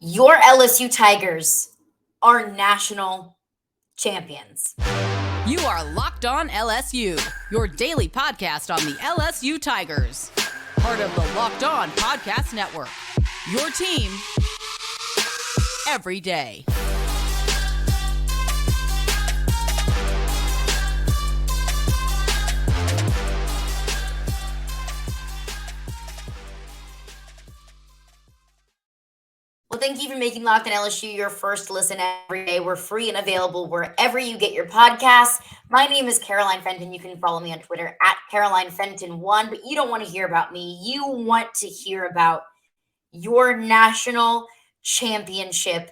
Your LSU Tigers are national champions. You are Locked On LSU, your daily podcast on the LSU Tigers. Part of the Locked On Podcast Network. Your team every day. Well, thank you for making Locked On LSU your first listen every day. We're free and available wherever you get your podcasts. My name is Caroline Fenton. You can follow me on Twitter at CarolineFenton1, but you don't want to hear about me. You want to hear about your national championship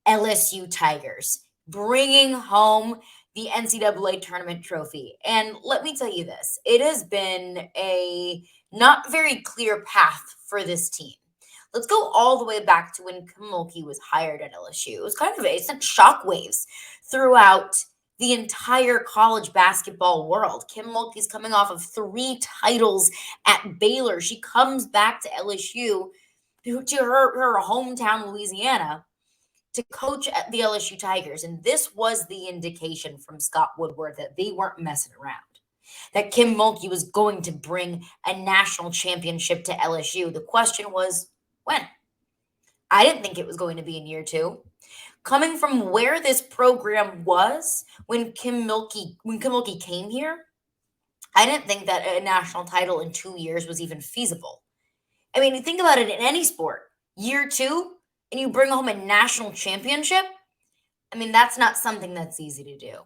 LSU Tigers bringing home the NCAA tournament trophy. And let me tell you this, it has been a not very clear path for this team. Let's go all the way back to when Kim Mulkey was hired at LSU. It was it sent shockwaves throughout the entire college basketball world. Kim Mulkey's coming off of 3 titles at Baylor. She comes back to LSU, to her hometown, Louisiana, to coach at the LSU Tigers. And this was the indication from Scott Woodward that they weren't messing around, that Kim Mulkey was going to bring a national championship to LSU. The question was, when? I didn't think it was going to be in year 2. Coming from where this program was when Kim Mulkey came here, I didn't think that a national title in 2 years was even feasible. I mean, think about it in any sport. Year 2, and you bring home a national championship? I mean, that's not something that's easy to do.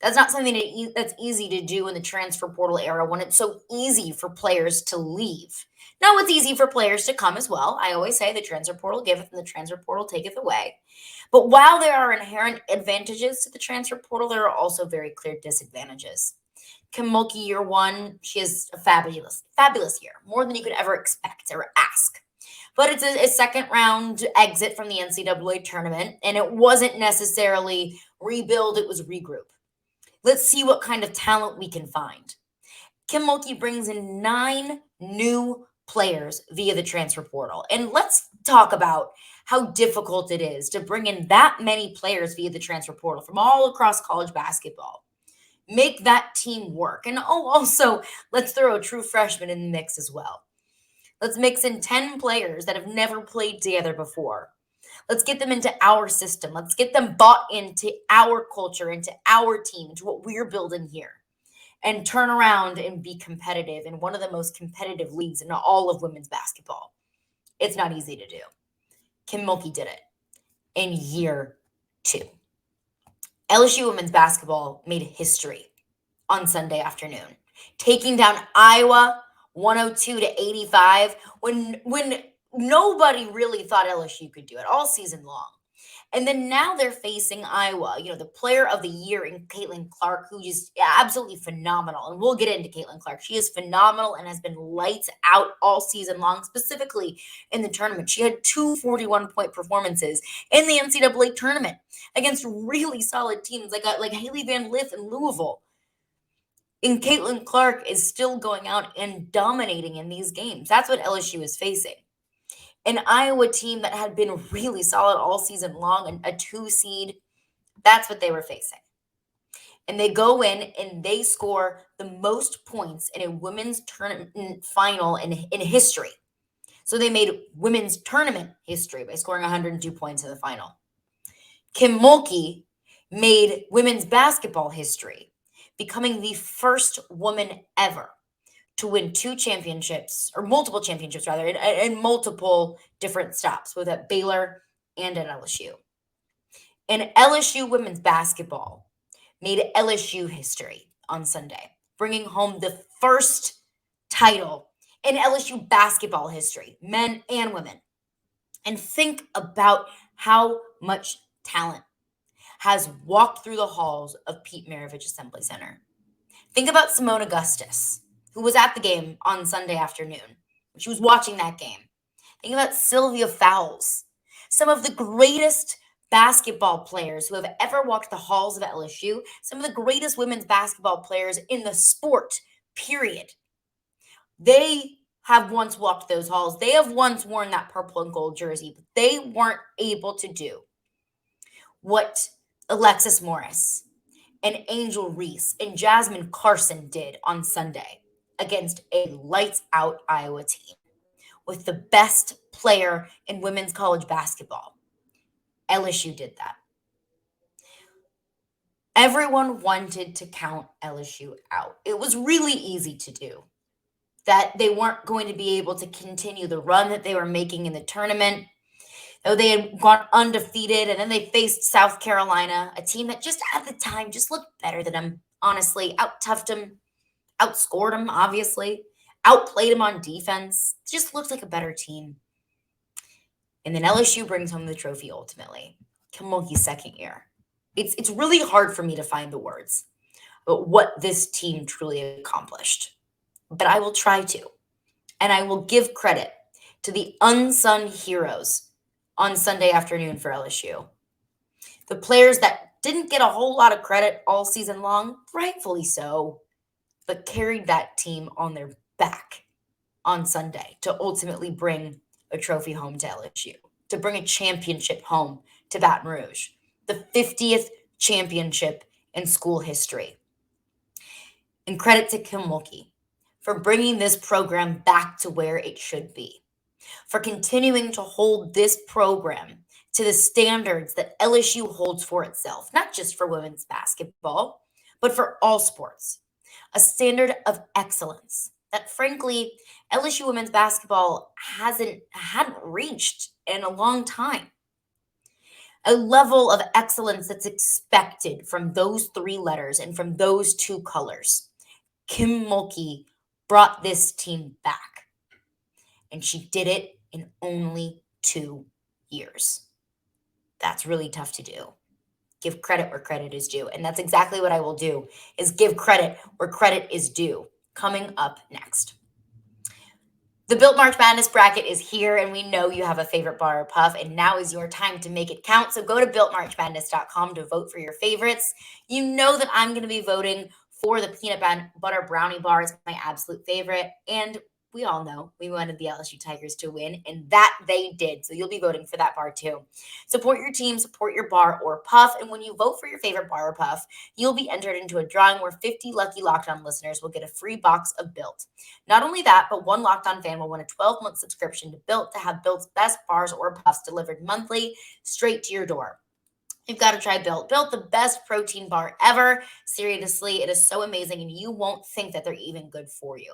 That's not something that's easy to do in the transfer portal era when it's so easy for players to leave. Now, it's easy for players to come as well. I always say the transfer portal giveth and the transfer portal taketh away. But while there are inherent advantages to the transfer portal, there are also very clear disadvantages. Kim Mulkey, year 1, she has a fabulous year, more than you could ever expect or ask. But it's a second round exit from the NCAA tournament, and it wasn't necessarily rebuild, it was regroup. Let's see what kind of talent we can find. Kim Mulkey brings in 9 new players via the transfer portal. And let's talk about how difficult it is to bring in that many players via the transfer portal from all across college basketball. Make that team work. And also, let's throw a true freshman in the mix as well. Let's mix in 10 players that have never played together before. Let's get them into our system. Let's get them bought into our culture, into our team, into what we're building here, and turn around and be competitive in one of the most competitive leagues in all of women's basketball. It's not easy to do. Kim Mulkey did it in year 2. LSU women's basketball made history on Sunday afternoon, taking down Iowa 102-85 when nobody really thought LSU could do it all season long. And then now they're facing Iowa, the player of the year in Caitlin Clark, who is absolutely phenomenal. And we'll get into Caitlin Clark. She is phenomenal and has been lights out all season long, specifically in the tournament. She had 2 41-point performances in the NCAA tournament against really solid teams like Haley Van Lith and Louisville. And Caitlin Clark is still going out and dominating in these games. That's what LSU is facing. An Iowa team that had been really solid all season long, and a 2 seed, that's what they were facing. And they go in and they score the most points in a women's tournament final in history. So they made women's tournament history by scoring 102 points in the final. Kim Mulkey made women's basketball history, becoming the first woman ever to win 2 championships, or multiple championships rather, in multiple different stops, both at Baylor and at LSU. And LSU women's basketball made LSU history on Sunday, bringing home the first title in LSU basketball history, men and women. And think about how much talent has walked through the halls of Pete Maravich Assembly Center. Think about Simone Augustus, who was at the game on Sunday afternoon. She was watching that game. Think about Sylvia Fowles, some of the greatest basketball players who have ever walked the halls of LSU, some of the greatest women's basketball players in the sport, period. They have once walked those halls. They have once worn that purple and gold jersey, but they weren't able to do what Alexis Morris and Angel Reese and Jasmine Carson did on Sunday against a lights out Iowa team with the best player in women's college basketball. LSU did that. Everyone wanted to count LSU out. It was really easy to do. That they weren't going to be able to continue the run that they were making in the tournament. Though they had gone undefeated, and then they faced South Carolina, a team that just at the time just looked better than them, honestly. Out-toughed them, outscored them, obviously, outplayed them on defense. Just looked like a better team. And then LSU brings home the trophy ultimately. Kim Mulkey's second year. It's really hard for me to find the words about what this team truly accomplished. But I will try to. And I will give credit to the unsung heroes on Sunday afternoon for LSU. The players that didn't get a whole lot of credit all season long, rightfully so, but carried that team on their back on Sunday to ultimately bring a trophy home to LSU, to bring a championship home to Baton Rouge, the 50th championship in school history. And credit to Kim Mulkey for bringing this program back to where it should be, for continuing to hold this program to the standards that LSU holds for itself, not just for women's basketball, but for all sports. A standard of excellence that, frankly, LSU women's basketball hadn't reached in a long time. A level of excellence that's expected from those three letters and from those two colors. Kim Mulkey brought this team back, and she did it in only 2 years. That's really tough to do. Give credit where credit is due, and that's exactly what I will do, is give credit where credit is due. Coming up next. The Built March Madness bracket is here, and we know you have a favorite bar or puff, and now is your time to make it count. So go to builtmarchmadness.com to vote for your favorites. You know that I'm going to be voting for the peanut butter brownie bar. It's my absolute favorite, and we all know we wanted the LSU Tigers to win, and that they did. So you'll be voting for that bar too. Support your team, support your bar or puff. And when you vote for your favorite bar or puff, you'll be entered into a drawing where 50 lucky Locked On listeners will get a free box of Built. Not only that, but one Locked On fan will win a 12-month subscription to Built to have Built's best bars or puffs delivered monthly straight to your door. You've got to try Built. Built, the best protein bar ever. Seriously, it is so amazing, and you won't think that they're even good for you.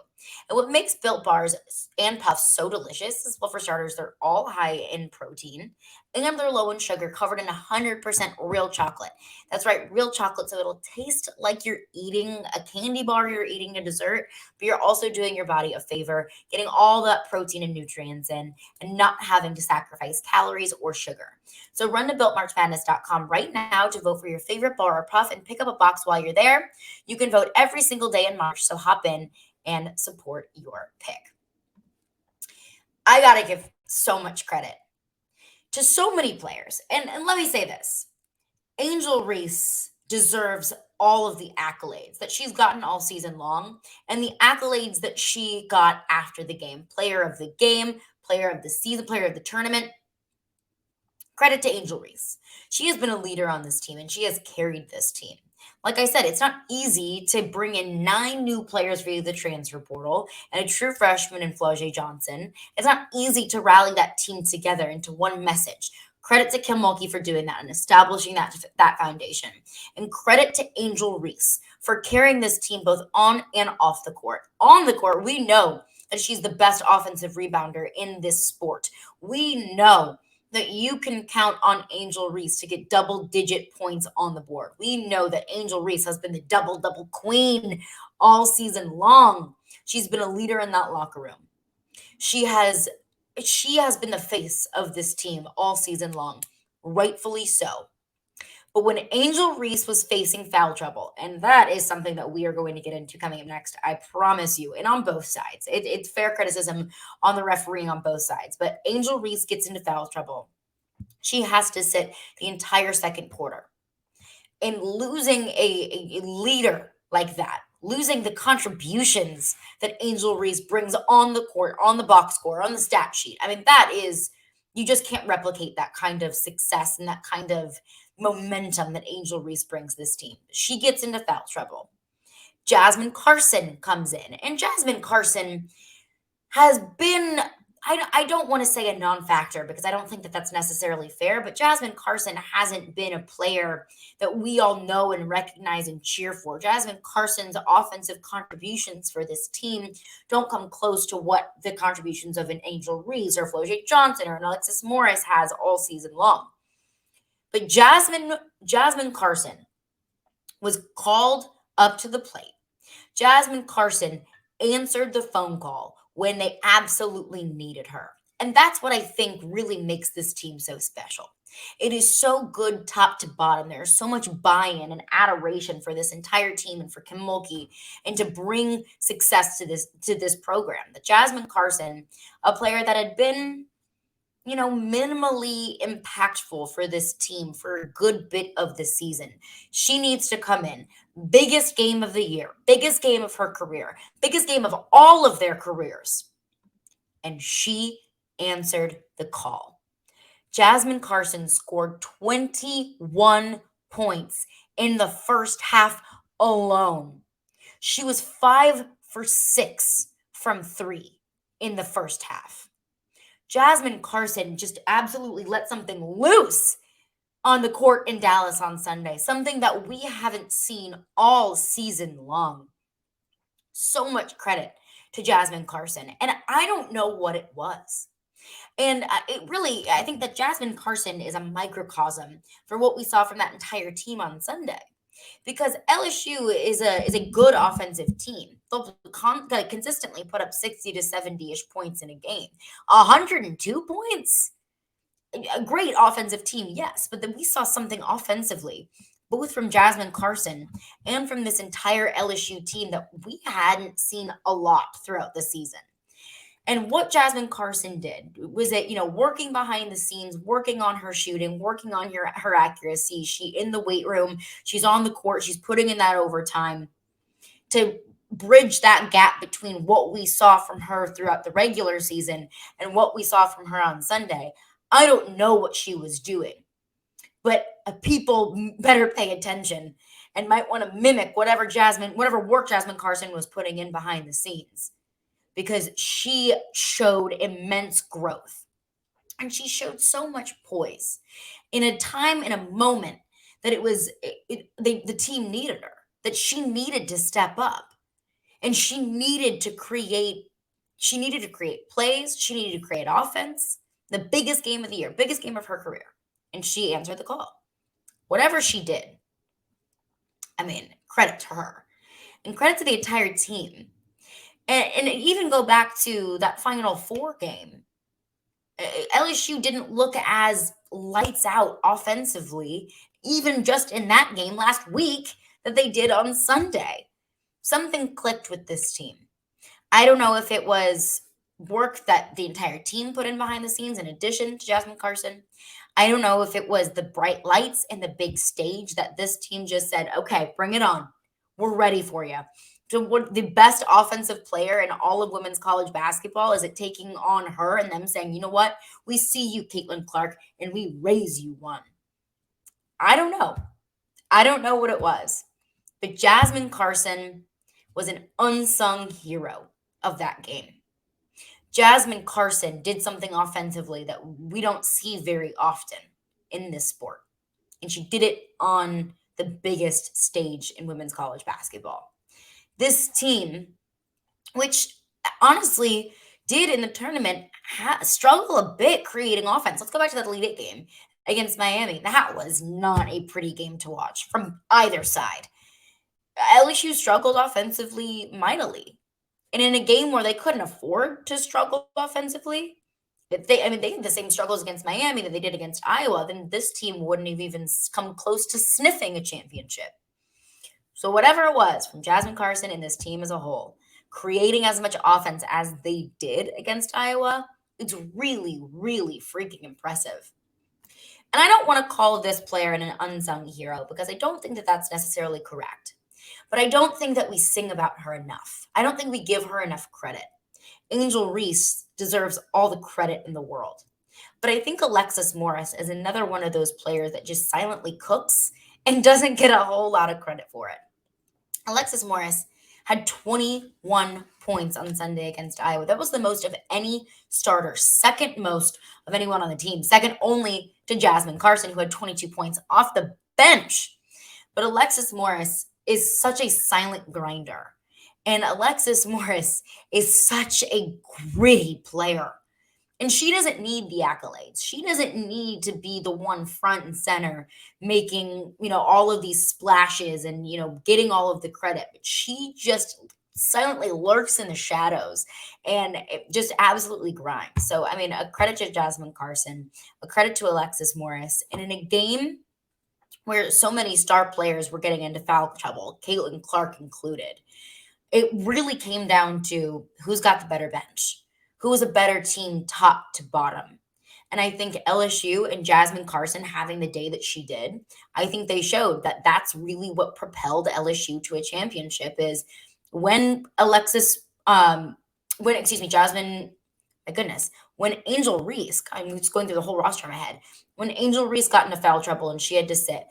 And what makes Built bars and puffs so delicious is, well, for starters, they're all high in protein, and they're low in sugar, covered in 100% real chocolate. That's right, real chocolate, so it'll taste like you're eating a candy bar, you're eating a dessert, but you're also doing your body a favor, getting all that protein and nutrients in, and not having to sacrifice calories or sugar. So run to builtmarchmadness.com right now to vote for your favorite bar or puff and pick up a box while you're there. You can vote every single day in March, so hop in and support your pick. I got to give so much credit to so many players. And let me say this. Angel Reese deserves all of the accolades that she's gotten all season long and the accolades that she got after the game. Player of the game, player of the season, player of the tournament. Credit to Angel Reese. She has been a leader on this team, and she has carried this team. Like I said, it's not easy to bring in 9 new players via the transfer portal and a true freshman in Flau'jae Johnson. It's not easy to rally that team together into one message. Credit to Kim Mulkey for doing that and establishing that foundation. And credit to Angel Reese for carrying this team both on and off the court. On the court, we know that she's the best offensive rebounder in this sport. We know that you can count on Angel Reese to get double-digit points on the board. We know that Angel Reese has been the double-double queen all season long. She's been a leader in that locker room. She has been the face of this team all season long, rightfully so. But when Angel Reese was facing foul trouble, and that is something that we are going to get into coming up next, I promise you, and on both sides. It's fair criticism on the refereeing on both sides. But Angel Reese gets into foul trouble. She has to sit the entire second quarter. And losing a leader like that losing the contributions that Angel Reese brings on the court, on the box score, on the stat sheet. I mean, that is, you just can't replicate that kind of success and that kind of momentum that Angel Reese brings this team. She gets into foul trouble. Jasmine Carson comes in, and Jasmine Carson has been, I don't want to say a non-factor because I don't think that that's necessarily fair, but Jasmine Carson hasn't been a player that we all know and recognize and cheer for. Jasmine Carson's offensive contributions for this team don't come close to what the contributions of an Angel Reese or Floje Johnson or an Alexis Morris has all season long. But Jasmine Carson was called up to the plate. Jasmine Carson answered the phone call when they absolutely needed her. And that's what I think really makes this team so special. It is so good top to bottom. There's so much buy-in and adoration for this entire team and for Kim Mulkey and to bring success to this program. The Jasmine Carson, a player that had been, minimally impactful for this team for a good bit of the season. She needs to come in. Biggest game of the year, biggest game of her career, biggest game of all of their careers. And she answered the call. Jasmine Carson scored 21 points in the first half alone. She was 5 for 6 from 3 in the first half. Jasmine Carson just absolutely let something loose on the court in Dallas on Sunday, something that we haven't seen all season long. So much credit to Jasmine Carson. And I don't know what it was. And I think that Jasmine Carson is a microcosm for what we saw from that entire team on Sunday. Because LSU is a good offensive team. They'll consistently put up 60 to 70-ish points in a game. 102 points? A great offensive team, yes. But then we saw something offensively, both from Jasmine Carson and from this entire LSU team that we hadn't seen a lot throughout the season. And what Jasmine Carson did was that, working behind the scenes, working on her shooting, working on her accuracy. She in the weight room, she's on the court, she's putting in that overtime to bridge that gap between what we saw from her throughout the regular season and what we saw from her on Sunday. I don't know what she was doing, but people better pay attention and might want to mimic whatever work Jasmine Carson was putting in behind the scenes. Because she showed immense growth. And she showed so much poise in a time, in a moment that the team needed her, that she needed to step up. And she needed to create plays. She needed to create offense. The biggest game of the year, biggest game of her career. And she answered the call. Whatever she did, credit to her. And credit to the entire team. And even go back to that Final Four game. LSU didn't look as lights out offensively, even just in that game last week, that they did on Sunday. Something clicked with this team. I don't know if it was work that the entire team put in behind the scenes in addition to Jasmine Carson. I don't know if it was the bright lights and the big stage that this team just said, okay, bring it on. We're ready for you. So what the best offensive player in all of women's college basketball, is it taking on her and them saying, you know what, we see you, Caitlin Clark, and we raise you one. I don't know. I don't know what it was. But Jasmine Carson was an unsung hero of that game. Jasmine Carson did something offensively that we don't see very often in this sport. And she did it on the biggest stage in women's college basketball. This team, which honestly did in the tournament struggle a bit creating offense. Let's go back to that Elite Eight game against Miami. That was not a pretty game to watch from either side. LSU struggled offensively mightily. And in a game where they couldn't afford to struggle offensively, if they had the same struggles against Miami that they did against Iowa, then this team wouldn't have even come close to sniffing a championship. So whatever it was from Jasmine Carson and this team as a whole, creating as much offense as they did against Iowa, it's really, really freaking impressive. And I don't want to call this player an unsung hero because I don't think that that's necessarily correct. But I don't think that we sing about her enough. I don't think we give her enough credit. Angel Reese deserves all the credit in the world. But I think Alexis Morris is another one of those players that just silently cooks and doesn't get a whole lot of credit for it. Alexis Morris had 21 points on Sunday against Iowa. That was the most of any starter, second most of anyone on the team, second only to Jasmine Carson, who had 22 points off the bench. But Alexis Morris is such a silent grinder. And Alexis Morris is such a gritty player. And she doesn't need the accolades. She doesn't need to be the one front and center making, all of these splashes and, getting all of the credit. But she just silently lurks in the shadows and it just absolutely grinds. So, a credit to Jasmine Carson, a credit to Alexis Morris. And in a game where so many star players were getting into foul trouble, Caitlin Clark included, it really came down to who's got the better bench. Who was a better team top to bottom. And I think LSU and Jasmine Carson having the day that she did, I think they showed that that's really what propelled LSU to a championship is when Jasmine, my goodness, when Angel Reese, I'm just going through the whole roster in my head, when Angel Reese got into foul trouble and she had to sit,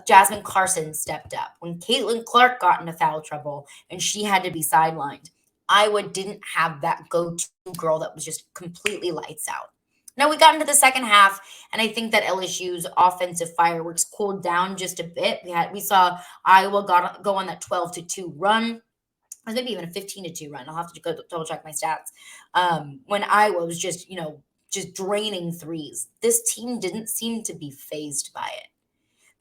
Jasmine Carson stepped up. When Caitlin Clark got into foul trouble and she had to be sidelined, Iowa didn't have that go-to girl that was just completely lights out. Now, we got into the second half, and I think that LSU's offensive fireworks cooled down just a bit. We saw Iowa go on that 12-2 run. It was maybe even a 15-2 run. I'll have to go double check my stats. When Iowa was just draining threes. This team didn't seem to be fazed by it.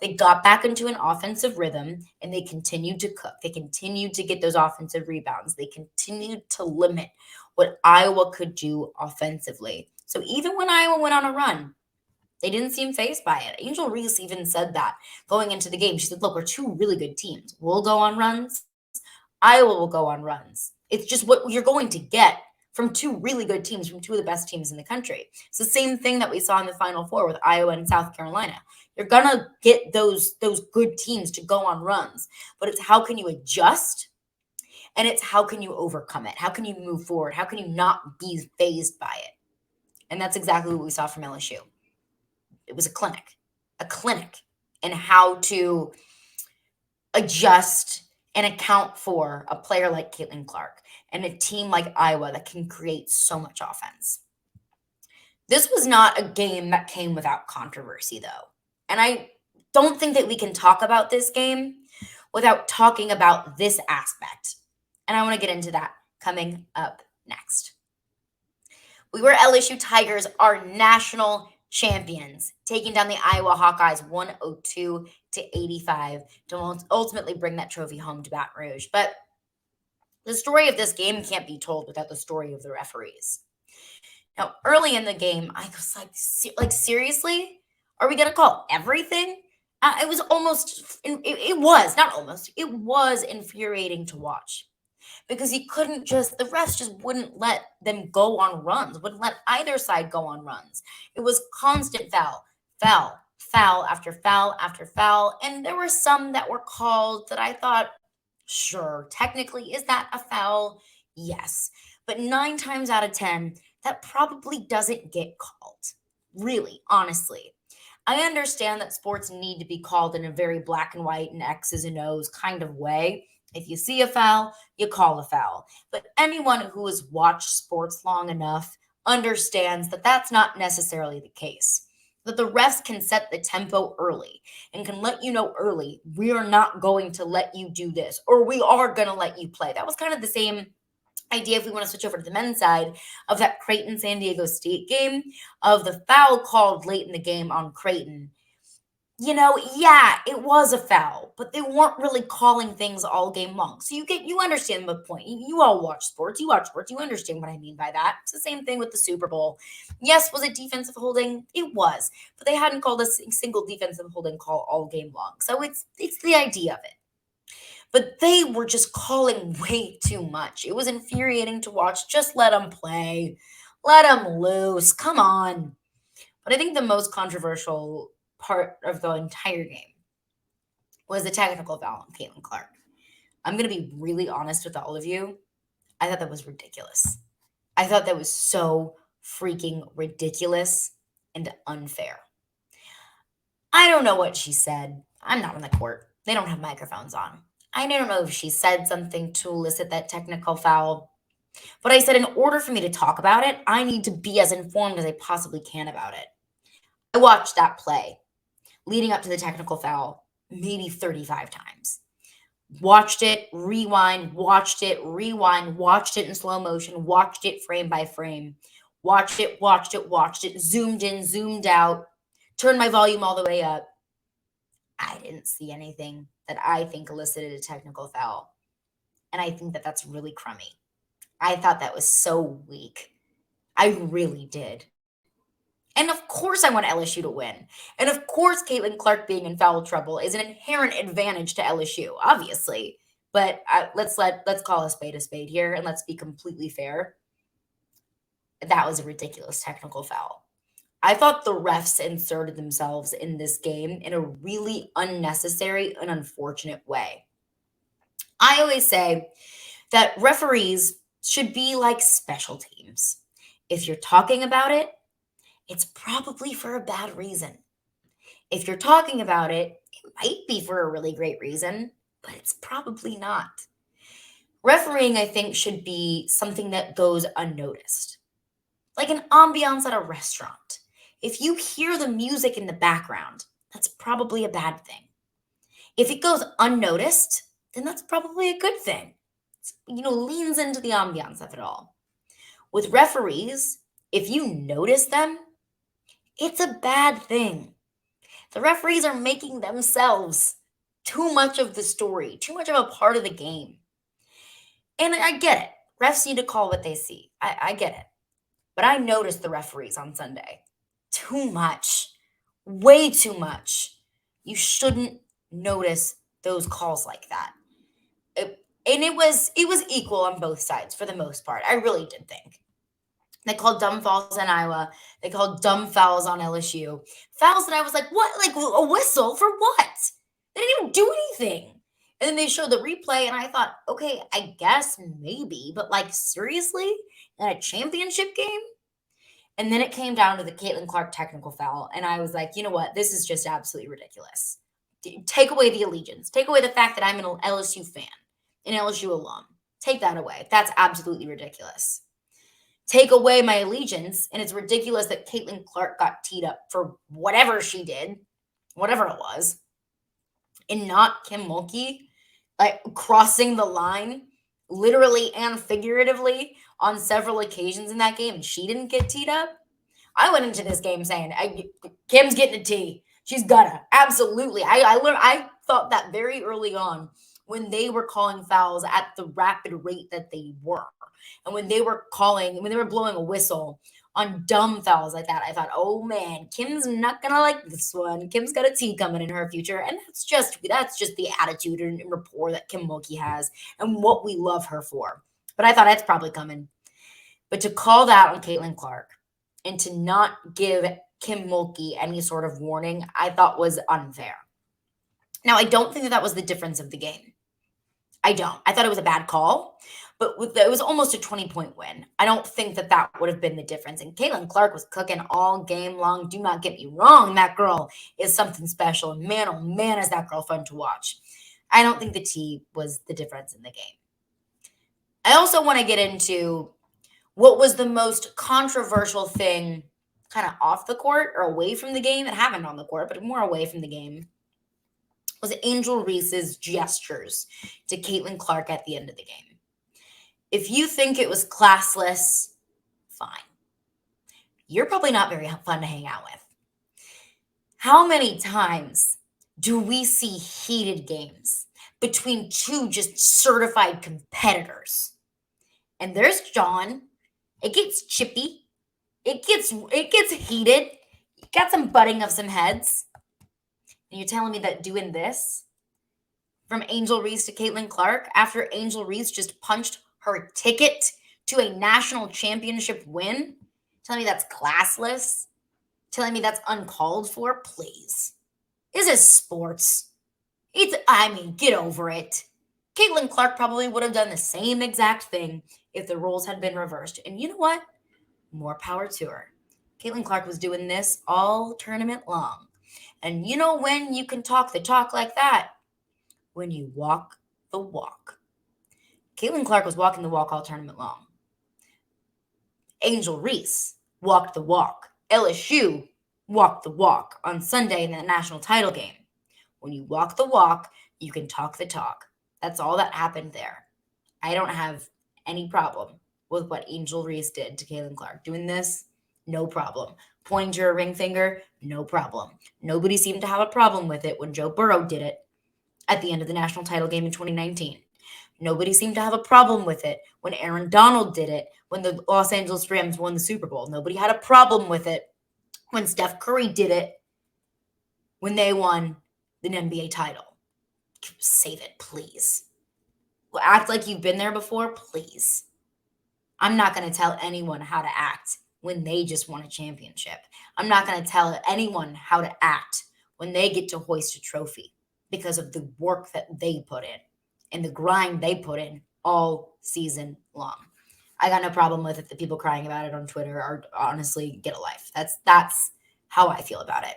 They got back into an offensive rhythm and they continued to cook. They continued to get those offensive rebounds. They continued to limit what Iowa could do offensively. So even when Iowa went on a run, they didn't seem fazed by it. Angel Reese even said that going into the game. She said, look, we're two really good teams. We'll go on runs. Iowa will go on runs. It's just what you're going to get from two really good teams, from two of the best teams in the country. It's the same thing that we saw in the Final Four with Iowa and South Carolina. You're going to get those good teams to go on runs, but it's how can you adjust, and it's how can you overcome it? How can you move forward? How can you not be fazed by it? And that's exactly what we saw from LSU. It was a clinic in how to adjust and account for a player like Caitlin Clark and a team like Iowa that can create so much offense. This was not a game that came without controversy, though. And I don't think that we can talk about this game without talking about this aspect. And I want to get into that coming up next. We were LSU Tigers, our national champions, taking down the Iowa Hawkeyes 102-85 to ultimately bring that trophy home to Baton Rouge. But the story of this game can't be told without the story of the referees. Now, early in the game, I was like, seriously? Are we going to call everything? It was it was infuriating to watch. Because the refs just wouldn't let them go on runs, wouldn't let either side go on runs. It was constant foul after foul after foul. And there were some that were called that I thought, sure, technically, is that a foul? Yes. But 9 times out of 10, that probably doesn't get called. Really, honestly. I understand that sports need to be called in a very black and white and X's and O's kind of way. If you see a foul, you call a foul. But anyone who has watched sports long enough understands that that's not necessarily the case. That the refs can set the tempo early and can let you know early, we are not going to let you do this, or we are going to let you play. That was kind of the same idea if we want to switch over to the men's side of that Creighton-San Diego State game, of the foul called late in the game on Creighton. Yeah, it was a foul, but they weren't really calling things all game long. So you understand the point. You all watch sports. You understand what I mean by that. It's the same thing with the Super Bowl. Yes, was it defensive holding? It was, but they hadn't called a single defensive holding call all game long. So it's the idea of it. But they were just calling way too much. It was infuriating to watch. Just let them play. Let them loose. Come on. But I think the most controversial part of the entire game was the technical foul on Caitlin Clark. I'm going to be really honest with all of you. I thought that was ridiculous. I thought that was so freaking ridiculous and unfair. I don't know what she said. I'm not on the court. They don't have microphones on. I don't know if she said something to elicit that technical foul. But I said, in order for me to talk about it, I need to be as informed as I possibly can about it. I watched that play leading up to the technical foul maybe 35 times. Watched it, rewind, watched it, rewind, watched it in slow motion, watched it frame by frame, watched it, zoomed in, zoomed out, turned my volume all the way up. I didn't see anything that I think elicited a technical foul. And I think that that's really crummy. I thought that was so weak. I really did. And of course I want LSU to win. And of course Caitlin Clark being in foul trouble is an inherent advantage to LSU, obviously. But let's call a spade here, and let's be completely fair. That was a ridiculous technical foul. I thought the refs inserted themselves in this game in a really unnecessary and unfortunate way. I always say that referees should be like special teams. If you're talking about it, it's probably for a bad reason. If you're talking about it, it might be for a really great reason, but it's probably not. Refereeing, I think, should be something that goes unnoticed. Like an ambiance at a restaurant. If you hear the music in the background, that's probably a bad thing. If it goes unnoticed, then that's probably a good thing. Leans into the ambiance of it all. With referees, if you notice them, it's a bad thing. The referees are making themselves too much of the story, too much of a part of the game. And I get it. Refs need to call what they see. I get it. But I noticed the referees on Sunday. Too much. Way too much. You shouldn't notice those calls like that. It was equal on both sides for the most part. I really did think. They called dumb fouls on Iowa. They called dumb fouls on LSU. Fouls that I was like, what? Like a whistle for what? They didn't even do anything. And then they showed the replay, and I thought, okay, I guess maybe, but like seriously? In a championship game? And then it came down to the Caitlin Clark technical foul, and I was like, you know what? This is just absolutely ridiculous. Take away the allegiance. Take away the fact that I'm an LSU fan, an LSU alum. Take that away. That's absolutely ridiculous. Take away my allegiance, and it's ridiculous that Caitlin Clark got teed up for whatever she did, whatever it was, and not Kim Mulkey, like crossing the line, literally and figuratively, on several occasions in that game, and she didn't get teed up. I went into this game saying, Kim's getting a tee. She's gonna. Absolutely. I thought that very early on when they were calling fouls at the rapid rate that they were. And when they were blowing a whistle on dumb fouls like that, I thought, oh man, Kim's not gonna like this one. Kim's got a tee coming in her future. And that's just the attitude and rapport that Kim Mulkey has and what we love her for. But I thought that's probably coming. But to call that on Caitlin Clark and to not give Kim Mulkey any sort of warning, I thought was unfair. Now, I don't think that was the difference of the game. I don't. I thought it was a bad call, but it was almost a 20-point win. I don't think that would have been the difference. And Caitlin Clark was cooking all game long. Do not get me wrong. That girl is something special. And man, oh man, is that girl fun to watch. I don't think the tee was the difference in the game. I also want to get into what was the most controversial thing kind of off the court or away from the game. It happened on the court, but more away from the game. Was Angel Reese's gestures to Caitlin Clark at the end of the game. If you think it was classless, fine. You're probably not very fun to hang out with. How many times do we see heated games between two just certified competitors? And there's John. It gets chippy. It gets heated. You got some butting of some heads. And you're telling me that doing this from Angel Reese to Caitlin Clark after Angel Reese just punched her ticket to a national championship win, telling me that's classless, telling me that's uncalled for, please. This is sports. Get over it. Caitlin Clark probably would have done the same exact thing if the roles had been reversed. And you know what? More power to her. Caitlin Clark was doing this all tournament long. And you know when you can talk the talk like that? When you walk the walk. Caitlin Clark was walking the walk all tournament long. Angel Reese walked the walk. LSU walked the walk on Sunday in the national title game. When you walk the walk, you can talk the talk. That's all that happened there. I don't have any problem with what Angel Reese did to Caitlin Clark. Doing this, no problem. Pointing to her ring finger, no problem. Nobody seemed to have a problem with it when Joe Burrow did it at the end of the national title game in 2019. Nobody seemed to have a problem with it when Aaron Donald did it when the Los Angeles Rams won the Super Bowl. Nobody had a problem with it when Steph Curry did it when they won an NBA title. Save it, please. Act like you've been there before, please. I'm not going to tell anyone how to act when they just won a championship. I'm not going to tell anyone how to act when they get to hoist a trophy because of the work that they put in and the grind they put in all season long. I got no problem with it. The people crying about it on Twitter are honestly, get a life. That's how I feel about it.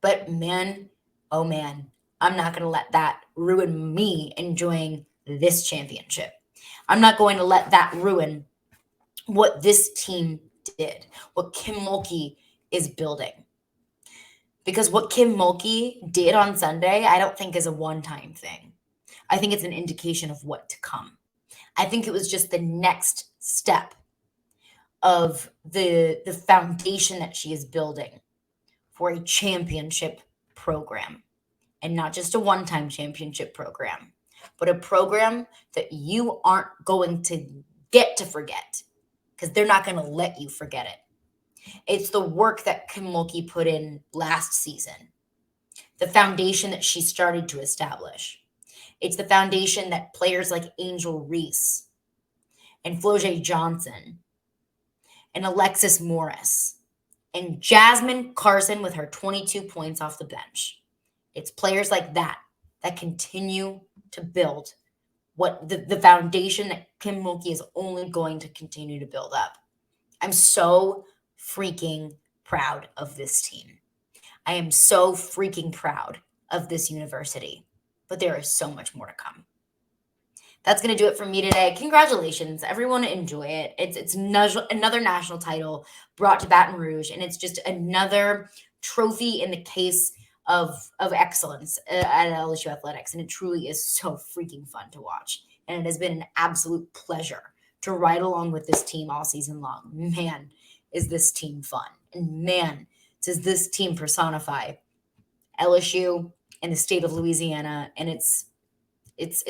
But man, oh man, I'm not going to let that ruin me enjoying this championship. I'm not going to let that ruin what this team did, what Kim Mulkey is building. Because what Kim Mulkey did on Sunday, I don't think is a one-time thing. I think it's an indication of what to come. I think it was just the next step of the foundation that she is building for a championship program. And not just a one-time championship program, but a program that you aren't going to get to forget because they're not going to let you forget it. It's the work that Kim Mulkey put in last season, the foundation that she started to establish. It's the foundation that players like Angel Reese and Floje Johnson and Alexis Morris and Jasmine Carson with her 22 points off the bench. It's players like that that continue to build what the foundation that Kim Mulkey is only going to continue to build up. I'm so freaking proud of this team. I am so freaking proud of this university, but there is so much more to come. That's going to do it for me today. Congratulations. Everyone enjoy it. It's another national title brought to Baton Rouge, and it's just another trophy in the case of excellence at LSU Athletics, and it truly is so freaking fun to watch. And it has been an absolute pleasure to ride along with this team all season long. Man, is this team fun. And man, does this team personify LSU and the state of Louisiana, and it's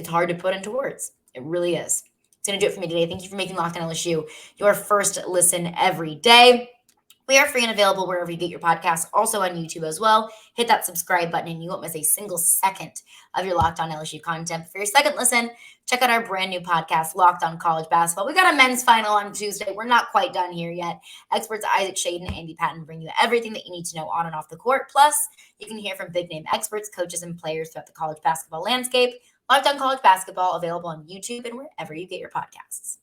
hard to put into words. It really is. It's going to do it for me today. Thank you for making Locked On LSU your first listen every day. We are free and available wherever you get your podcasts, also on YouTube as well. Hit that subscribe button and you won't miss a single second of your Locked On LSU content. For your second listen, check out our brand new podcast, Locked On College Basketball. We got a men's final on Tuesday. We're not quite done here yet. Experts Isaac Shaden and Andy Patton bring you everything that you need to know on and off the court. Plus, you can hear from big-name experts, coaches, and players throughout the college basketball landscape. Locked On College Basketball, available on YouTube and wherever you get your podcasts.